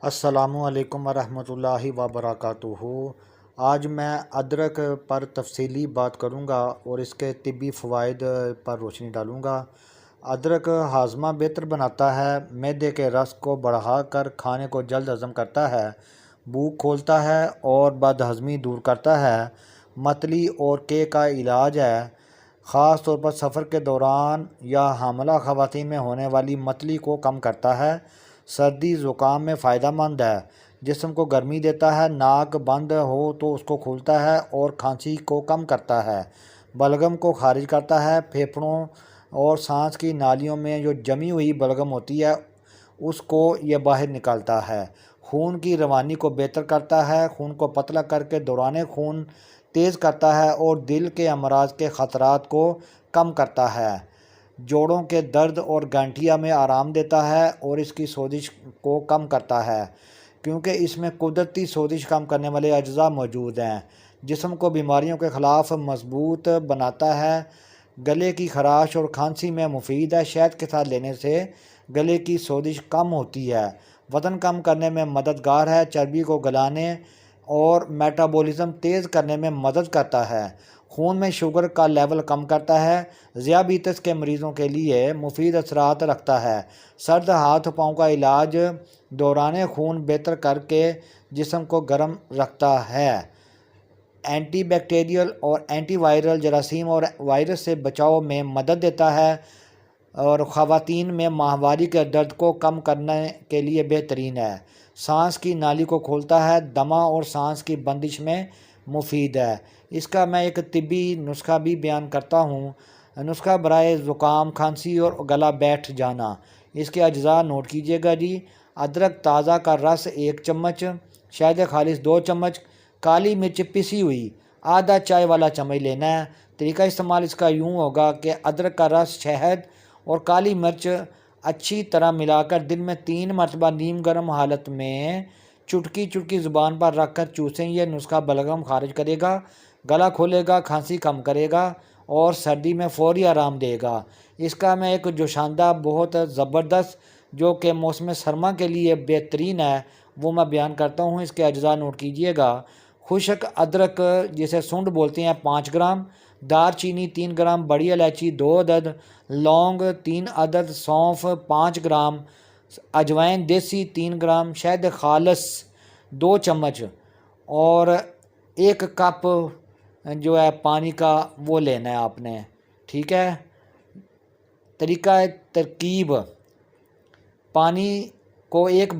السلام علیکم ورحمۃ اللہ وبرکاتہ۔ آج میں ادرک پر تفصیلی بات کروں گا اور اس کے طبی فوائد پر روشنی ڈالوں گا۔ ادرک ہاضمہ بہتر بناتا ہے، معدے کے رس کو بڑھا کر کھانے کو جلد ہضم کرتا ہے، بھوک کھولتا ہے اور بد ہضمی دور کرتا ہے، متلی اور کے کا علاج ہے، خاص طور پر سفر کے دوران یا حاملہ خواتین میں ہونے والی متلی کو کم کرتا ہے، سردی زکام میں فائدہ مند ہے، جسم کو گرمی دیتا ہے، ناک بند ہو تو اس کو کھولتا ہے اور کھانسی کو کم کرتا ہے، بلغم کو خارج کرتا ہے، پھیپھڑوں اور سانس کی نالیوں میں جو جمی ہوئی بلغم ہوتی ہے اس کو یہ باہر نکالتا ہے، خون کی روانی کو بہتر کرتا ہے، خون کو پتلا کر کے دوران خون تیز کرتا ہے اور دل کے امراض کے خطرات کو کم کرتا ہے، جوڑوں کے درد اور گانٹھیا میں آرام دیتا ہے اور اس کی سوزش کو کم کرتا ہے، کیونکہ اس میں قدرتی سوزش کم کرنے والے اجزاء موجود ہیں، جسم کو بیماریوں کے خلاف مضبوط بناتا ہے، گلے کی خراش اور کھانسی میں مفید ہے، شہد کے ساتھ لینے سے گلے کی سوزش کم ہوتی ہے، وزن کم کرنے میں مددگار ہے، چربی کو گلانے اور میٹابولزم تیز کرنے میں مدد کرتا ہے، خون میں شوگر کا لیول کم کرتا ہے، ذیابیطس کے مریضوں کے لیے مفید اثرات رکھتا ہے، سرد ہاتھ پاؤں کا علاج، دوران خون بہتر کر کے جسم کو گرم رکھتا ہے، اینٹی بیکٹیریل اور اینٹی وائرل جراثیم اور وائرس سے بچاؤ میں مدد دیتا ہے اور خواتین میں ماہواری کے درد کو کم کرنے کے لیے بہترین ہے، سانس کی نالی کو کھولتا ہے، دمہ اور سانس کی بندش میں مفید ہے۔ اس کا میں ایک طبی نسخہ بھی بیان کرتا ہوں، نسخہ برائے زکام، کھانسی اور گلا بیٹھ جانا۔ اس کے اجزاء نوٹ کیجیے گا جی: ادرک تازہ کا رس 1 چمچ، شہد خالص 2 چمچ، کالی مرچ پسی ہوئی آدھا چائے والا چمچ لینا ہے۔ طریقہ استعمال اس کا یوں ہوگا کہ ادرک کا رس، شہد اور کالی مرچ اچھی طرح ملا کر دن میں 3 مرتبہ نیم گرم حالت میں چٹکی چٹکی زبان پر رکھ کر چوسیں۔ یہ نسخہ بلغم خارج کرے گا، گلا کھولے گا، کھانسی کم کرے گا اور سردی میں فوری آرام دے گا۔ اس کا میں ایک جوشاندہ بہت زبردست جو کہ موسم سرما کے لیے بہترین ہے وہ میں بیان کرتا ہوں۔ اس کے اجزاء نوٹ کیجیے گا: خشک ادرک جسے سنڈ بولتے ہیں 5 گرام، دار چینی 3 گرام، بڑی الائچی 2 عدد، لونگ 3 عدد، سونف 5 گرام، اجوائن دیسی 3 گرام، شہد خالص 2 چمچ اور 1 کپ جو ہے پانی کا وہ لینا ہے آپ نے، ٹھیک ہے۔ طریقہ ترکیب: پانی کو ایک